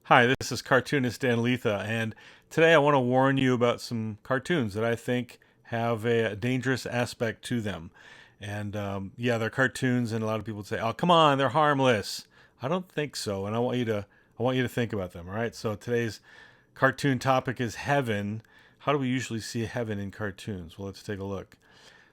Hi, this is cartoonist Dan Lietha, and today I want to warn you about some cartoons that I think have a dangerous aspect to them. And yeah, they're cartoons, and a lot of people say, "Oh, come on, they're harmless." I don't think so, and I want you to think about them. All right. So today's cartoon topic is heaven. How do we usually see heaven in cartoons? Well, let's take a look.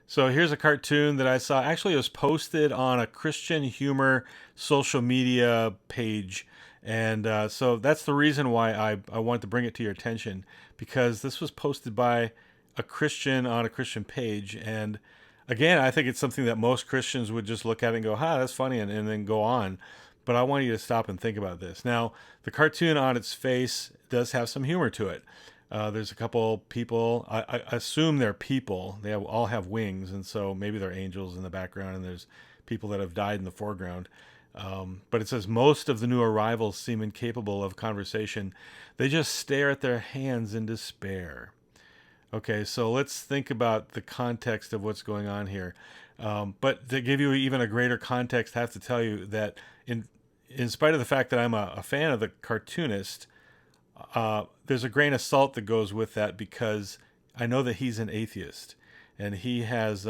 So here's a cartoon that I saw. Actually, it was posted on a Christian humor social media page. And so that's the reason why I wanted to bring it to your attention, because this was posted by a Christian on a Christian page. And again, I think it's something that most Christians would just look at and go, that's funny, and then go on. But I want you to stop and think about this. Now, the cartoon on its face does have some humor to it. There's a couple people. I assume they're people. All have wings, and so maybe they're angels in the background, and there's people that have died in the foreground. But it says most of the new arrivals seem incapable of conversation. They just stare at their hands in despair. Okay, so let's think about the context of what's going on here. But to give you even a greater context, I have to tell you that in spite of the fact that I'm a fan of the cartoonist, there's a grain of salt that goes with that, because I know that he's an atheist, and he has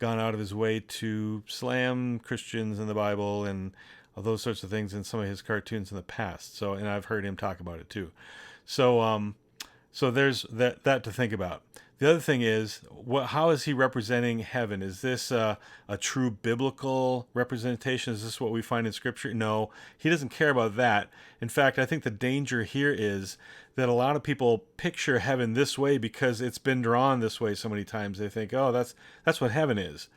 gone out of his way to slam Christians in the Bible and all those sorts of things in some of his cartoons in the past. So, and I've heard him talk about it too. So, so there's that to think about. The other thing is, how is he representing heaven? Is this a true biblical representation? Is this what we find in Scripture? No, he doesn't care about that. In fact, I think the danger here is that a lot of people picture heaven this way because it's been drawn this way so many times. They think, oh, that's what heaven is.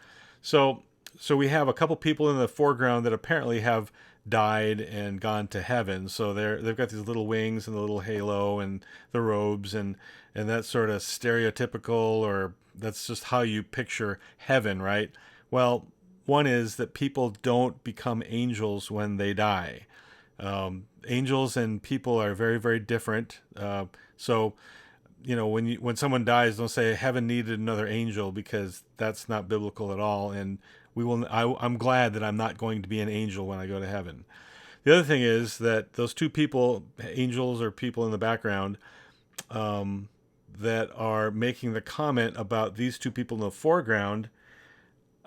So, so we have a couple people in the foreground that apparently have died and gone to heaven. So they've got these little wings and the little halo and the robes, and that's sort of stereotypical, or that's just how you picture heaven, right? Well, one is that people don't become angels when they die. Angels and people are very, very different. So when someone dies, don't say heaven needed another angel, because that's not biblical at all. And I'm glad that I'm not going to be an angel when I go to heaven. The other thing is that those two people, angels or people in the background, that are making the comment about these two people in the foreground,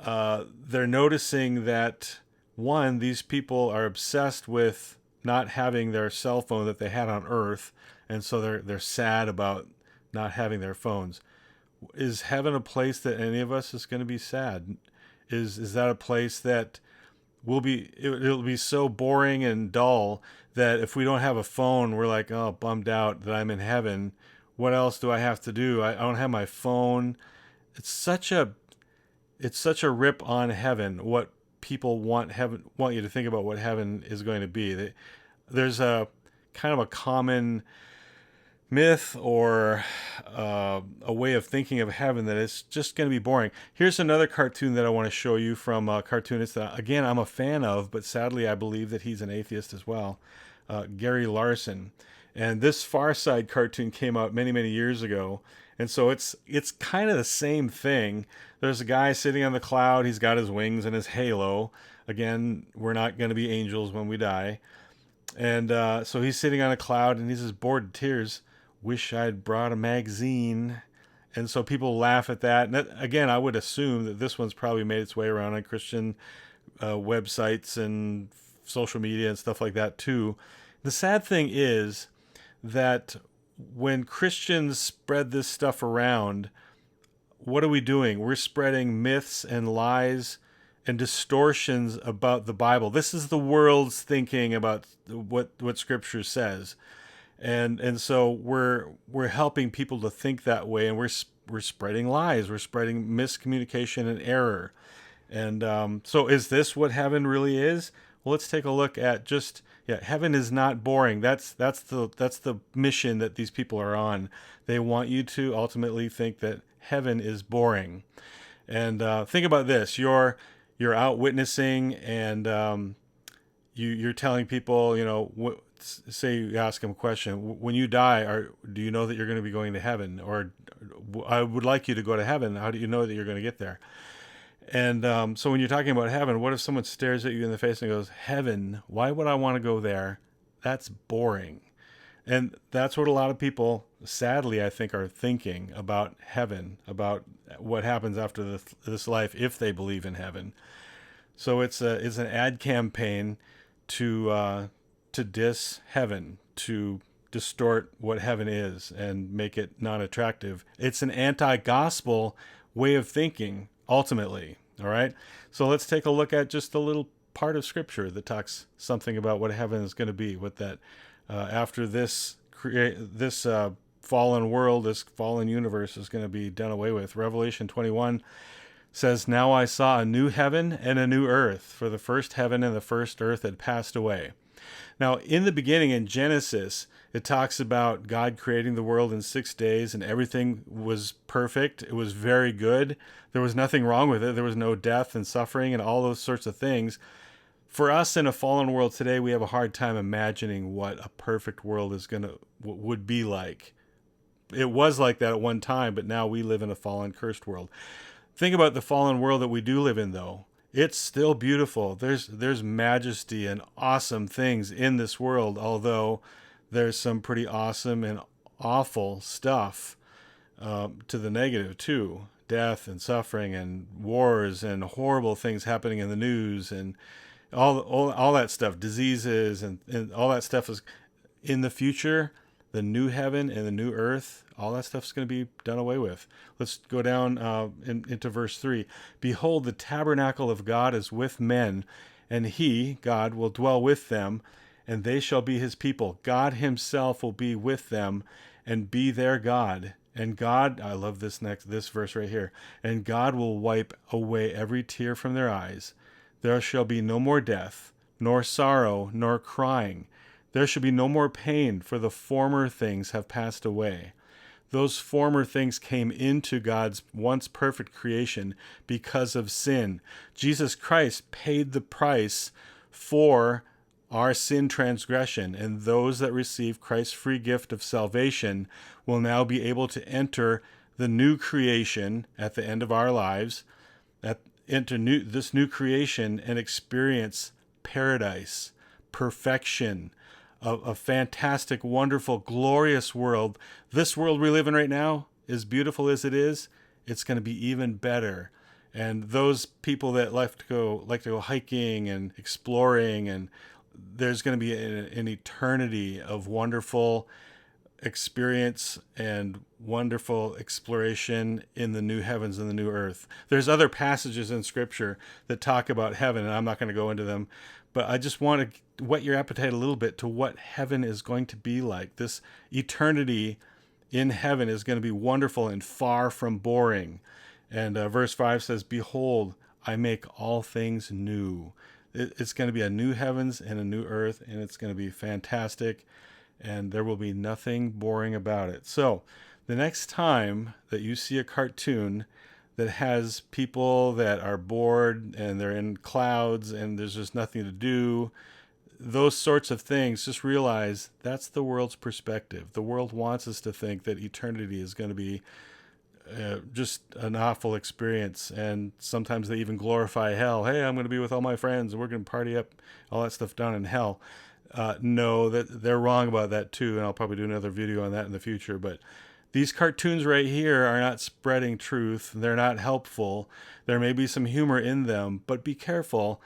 they're noticing that, one, these people are obsessed with not having their cell phone that they had on Earth, and so they're sad about not having their phones. Is heaven a place that any of us is going to be sad? Is that a place that it'll be so boring and dull that if we don't have a phone, we're like, oh, bummed out that I'm in heaven. What else do I have to do? I don't have my phone. It's such a rip on heaven. What people want you to think about what heaven is going to be. There's a kind of a common myth, or a way of thinking of heaven, that it's just going to be boring. Here's another cartoon that I want to show you from a cartoonist that, again, I'm a fan of, but sadly I believe that he's an atheist as well, Gary Larson. And this Far Side cartoon came out many, many years ago. And so it's kind of the same thing. There's a guy sitting on the cloud. He's got his wings and his halo. Again, we're not going to be angels when we die. And so he's sitting on a cloud, and he's just bored to tears. Wish I'd brought a magazine. And so people laugh at that. And that, again, I would assume that this one's probably made its way around on Christian websites and social media and stuff like that too. The sad thing is that when Christians spread this stuff around, what are we doing? We're spreading myths and lies and distortions about the Bible. This is the world's thinking about what Scripture says, and so we're helping people to think that way, and we're spreading lies. We're spreading miscommunication and error. And so, is this what heaven really is? Well, let's take a look at heaven is not boring. That's the mission that these people are on. They want you to ultimately think that heaven is boring. And think about this: you're out witnessing, and you're telling people, say you ask them a question: when you die, do you know that you're going to be going to heaven? Or I would like you to go to heaven. How do you know that you're going to get there? And so when you're talking about heaven, what if someone stares at you in the face and goes, heaven, why would I want to go there? That's boring. And that's what a lot of people, sadly, I think, are thinking about heaven, about what happens after this life if they believe in heaven. So it's an ad campaign to diss heaven, to distort what heaven is and make it non-attractive. It's an anti-gospel way of thinking, ultimately. All right. So let's take a look at just a little part of Scripture that talks something about what heaven is going to be. What that after this fallen world, this fallen universe is going to be done away with. Revelation 21 says, "Now I saw a new heaven and a new earth, for the first heaven and the first earth had passed away." Now, in the beginning, in Genesis, it talks about God creating the world in 6 days, and everything was perfect. It was very good. There was nothing wrong with it. There was no death and suffering and all those sorts of things. For us in a fallen world today, we have a hard time imagining what a perfect world would be like. It was like that at one time, but now we live in a fallen, cursed world. Think about the fallen world that we do live in, though. It's still beautiful. There's majesty and awesome things in this world, although there's some pretty awesome and awful stuff to the negative too. Death and suffering and wars and horrible things happening in the news and all that stuff, diseases and all that stuff is in the future. The new heaven and the new earth, all that stuff's going to be done away with. Let's go down into verse 3. "Behold, the tabernacle of God is with men, and he, God, will dwell with them, and they shall be his people. God himself will be with them and be their God. And God," I love this verse right here, "and God will wipe away every tear from their eyes. There shall be no more death, nor sorrow, nor crying. There shall be no more pain, for the former things have passed away." Those former things came into God's once perfect creation because of sin. Jesus Christ paid the price for our sin transgression, and those that receive Christ's free gift of salvation will now be able to enter the new creation at the end of our lives, this new creation and experience paradise, perfection, a fantastic, wonderful, glorious world. This world we live in right now, as beautiful as it is, it's going to be even better. And those people that like to go hiking and exploring, and there's going to be an eternity of wonderful experience and wonderful exploration in the new heavens and the new earth. There's other passages in Scripture that talk about heaven, and I'm not going to go into them, but I just want to whet your appetite a little bit to what heaven is going to be like. This eternity in heaven is going to be wonderful and far from boring. And verse 5 says, "Behold, I make all things new." It's going to be a new heavens and a new earth, and it's going to be fantastic, and there will be nothing boring about it. So the next time that you see a cartoon that has people that are bored and they're in clouds and there's just nothing to do, those sorts of things, just realize that's the world's perspective. The world wants us to think that eternity is going to be just an awful experience, and sometimes they even glorify hell. Hey, I'm going to be with all my friends and we're going to party up all that stuff down in hell. No, that they're wrong about that too, and I'll probably do another video on that in the future. But these cartoons right here are not spreading truth. They're not helpful. There may be some humor in them, but be careful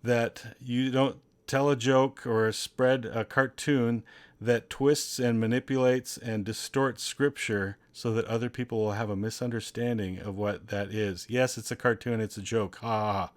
that you don't tell a joke or spread a cartoon that twists and manipulates and distorts Scripture so that other people will have a misunderstanding of what that is. Yes, it's a cartoon, it's a joke. I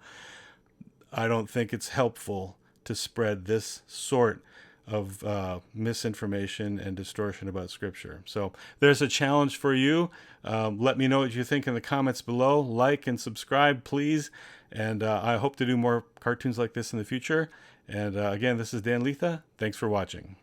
don't think it's helpful to spread this sort of misinformation and distortion about Scripture. So there's a challenge for you. Let me know what you think in the comments below. Like and subscribe, please. And I hope to do more cartoons like this in the future. And again, this is Dan Lietha. Thanks for watching.